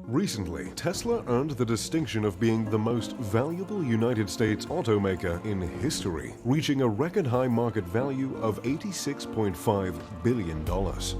Recently, Tesla earned the distinction of being the most valuable United States automaker in history, reaching a record-high market value of $86.5 billion.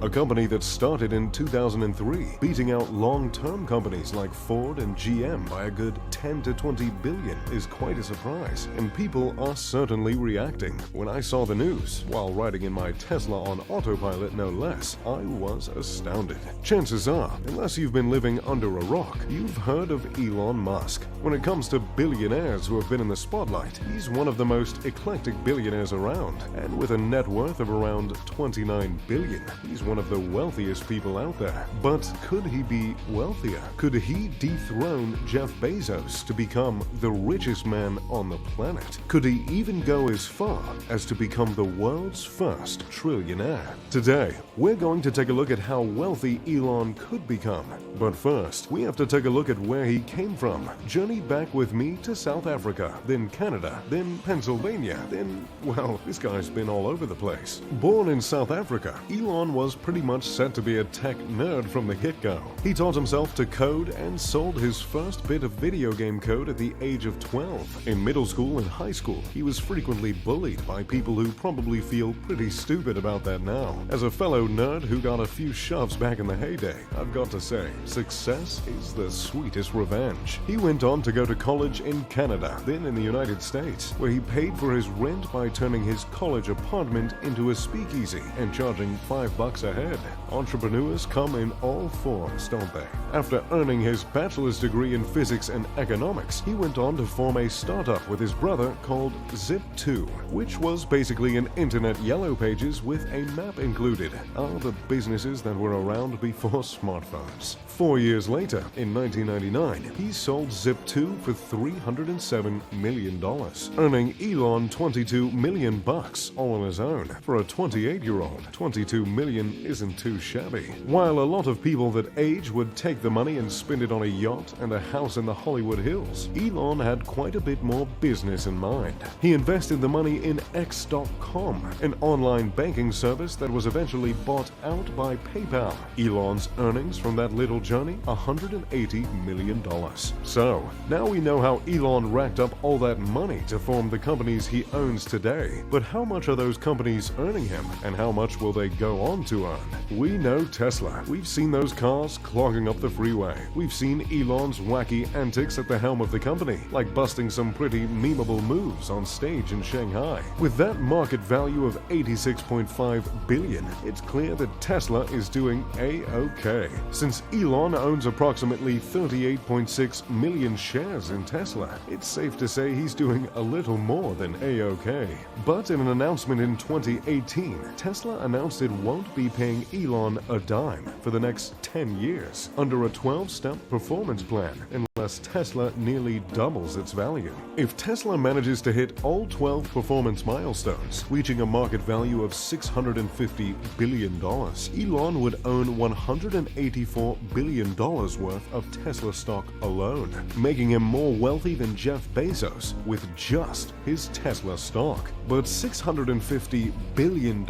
A company that started in 2003, beating out long-term companies like Ford and GM by a good 10 to 20 billion is quite a surprise, and people are certainly reacting. When I saw the news, while riding in my Tesla on autopilot no less, I was astounded. Chances are, unless you've been living under a rock, you've heard of Elon Musk. When it comes to billionaires who have been in the spotlight, he's one of the most eclectic billionaires around, and with a net worth of around 29 billion, he's one of the wealthiest people out there. But could he be wealthier? Could he dethrone Jeff Bezos to become the richest man on the planet? Could he even go as far as to become the world's first trillionaire? Today, we're going to take a look at how wealthy Elon could become. But first, we have to take a look at where he came from. Journey back with me to South Africa, then Canada, then Pennsylvania, then, well, this guy's been all over the place. Born in South Africa, Elon was pretty much set to be a tech nerd from the get-go. He taught himself to code and sold his first bit of video game code at the age of 12. In middle school and high school, he was frequently bullied by people who probably feel pretty stupid about that now. As a fellow nerd who got a few shoves back in the heyday, I've got to say, success is the sweetest revenge. He went on to go to college in Canada, then in the United States, where he paid for his rent by turning his college apartment into a speakeasy and charging $5 a head. Entrepreneurs come in all forms, don't they? After earning his bachelor's degree in physics and economics, he went on to form a startup with his brother called Zip2, which was basically an internet yellow pages with a map included. All the businesses that were around before smartphones. 4 years later, in 1999, he sold Zip2 for $307 million, earning Elon $22 million all on his own. For a 28-year-old, $22 million isn't too shabby. While a lot of people that age would take the money and spend it on a yacht and a house in the Hollywood Hills, Elon had quite a bit more business in mind. He invested the money in X.com, an online banking service that was eventually bought out by PayPal. Elon's earnings from that little journey, $180 million. So, now we know how Elon racked up all that money to form the companies he owns today. But how much are those companies earning him, and how much will they go on to earn? We know Tesla. We've seen those cars clogging up the freeway. We've seen Elon's wacky antics at the helm of the company, like busting some pretty memeable moves on stage in Shanghai. With that market value of $86.5 billion, it's clear that Tesla is doing A-OK. Since Elon owns approximately 38.6 million shares in Tesla, it's safe to say he's doing a little more than A-OK. But in an announcement in 2018, Tesla announced it won't be paying Elon a dime for the next 10 years under a 12-step performance plan unless Tesla nearly doubles its value. If Tesla manages to hit all 12 performance milestones, reaching a market value of $650 billion, Elon would own $184 billion worth of Tesla stock alone, making him more wealthy than Jeff Bezos with just his Tesla stock. But $650 billion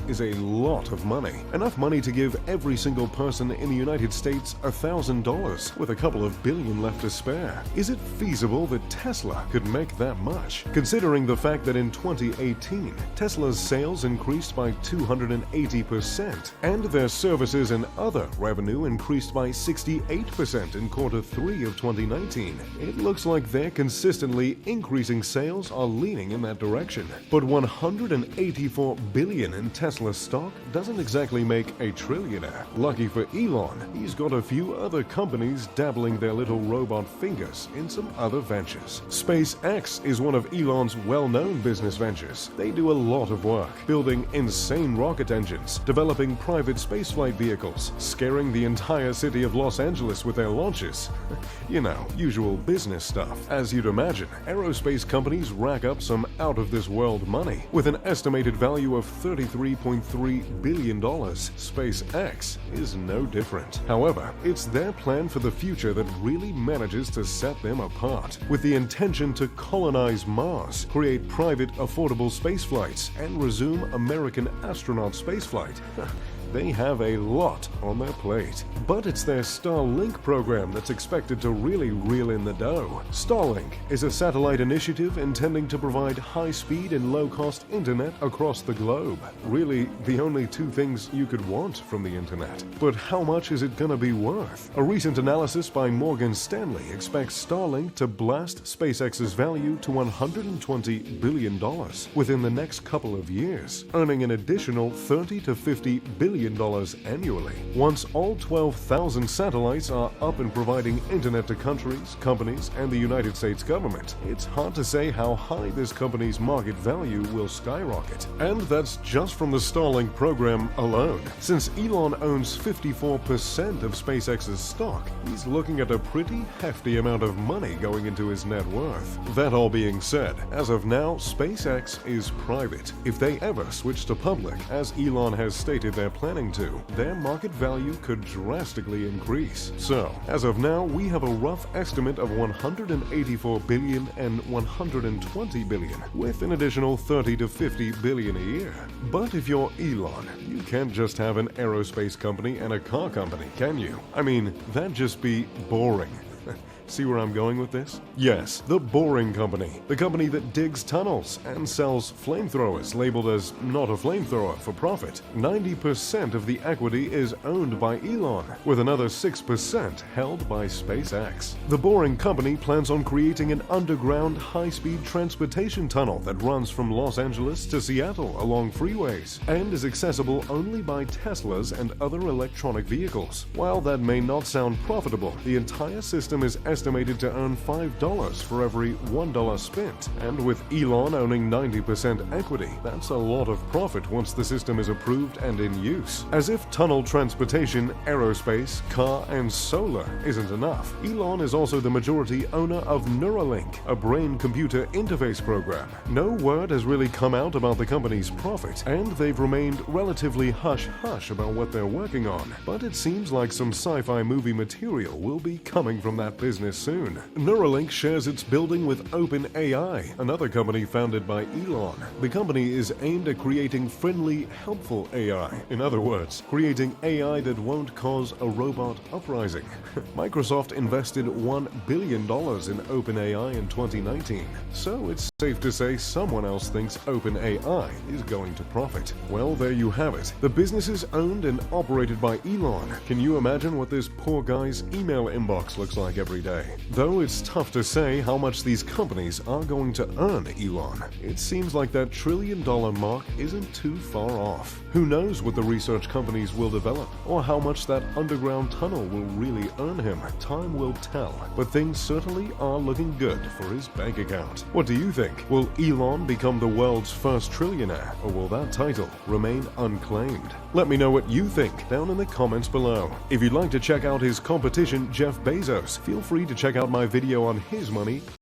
is a lot of money. Enough money to give every single person in the United States $1,000, with a couple of billion left to spare. Is it feasible that Tesla could make that much? Considering the fact that in 2018, Tesla's sales increased by 280%, and their services and other revenue increased by 68% in Q3 of 2019, it looks like their consistently increasing sales are leaning in that direction. But $184 billion in Tesla stock doesn't exactly make a trillionaire. Lucky for Elon, he's got a few other companies dabbling their little robot fingers in some other ventures. SpaceX is one of Elon's well-known business ventures. They do a lot of work, building insane rocket engines, developing private spaceflight vehicles, scaring the entire city of Los Angeles with their launches. You know, usual business stuff. As you'd imagine, aerospace companies rack up some out-of-this-world money. With an estimated value of $33.3 billion, SpaceX is no different. However, it's their plan for the future that really manages to set them apart. With the intention to colonize Mars, create private, affordable space flights, and resume American astronaut spaceflight. They have a lot on their plate. But it's their Starlink program that's expected to really reel in the dough. Starlink is a satellite initiative intending to provide high-speed and low-cost internet across the globe. Really, the only two things you could want from the internet. But how much is it gonna be worth? A recent analysis by Morgan Stanley expects Starlink to blast SpaceX's value to $120 billion within the next couple of years, earning an additional $30 to $50 billion annually. Once all 12,000 satellites are up and providing internet to countries, companies, and the United States government, it's hard to say how high this company's market value will skyrocket. And that's just from the Starlink program alone. Since Elon owns 54% of SpaceX's stock, he's looking at a pretty hefty amount of money going into his net worth. That all being said, as of now, SpaceX is private. If they ever switch to public, as Elon has stated they're planning to, their market value could drastically increase. So, as of now, we have a rough estimate of $184 billion and $120 billion, with an additional $30 to $50 billion a year. But if you're Elon, you can't just have an aerospace company and a car company, can you? I mean, that'd just be boring. See where I'm going with this? Yes, the Boring Company. The company that digs tunnels and sells flamethrowers labeled as not a flamethrower for profit. 90% of the equity is owned by Elon, with another 6% held by SpaceX. The Boring Company plans on creating an underground high-speed transportation tunnel that runs from Los Angeles to Seattle along freeways and is accessible only by Teslas and other electronic vehicles. While that may not sound profitable, the entire system is estimated to earn $5 for every $1 spent, and with Elon owning 90% equity, that's a lot of profit once the system is approved and in use. As if tunnel transportation, aerospace, car, and solar isn't enough, Elon is also the majority owner of Neuralink, a brain-computer interface program. No word has really come out about the company's profit, and they've remained relatively hush-hush about what they're working on, but it seems like some sci-fi movie material will be coming from that business soon. Neuralink shares its building with OpenAI, another company founded by Elon. The company is aimed at creating friendly, helpful AI. In other words, creating AI that won't cause a robot uprising. Microsoft invested $1 billion in OpenAI in 2019, so it's safe to say someone else thinks OpenAI is going to profit. Well, there you have it. The business is owned and operated by Elon. Can you imagine what this poor guy's email inbox looks like every day? Though it's tough to say how much these companies are going to earn Elon. It seems like that $1 trillion mark isn't too far off. Who knows what the research companies will develop, or how much that underground tunnel will really earn him? Time will tell, but things certainly are looking good for his bank account. What do you think? Will Elon become the world's first trillionaire, or will that title remain unclaimed? Let me know what you think down in the comments below. If you'd like to check out his competition, Jeff Bezos, feel free to check out my video on his money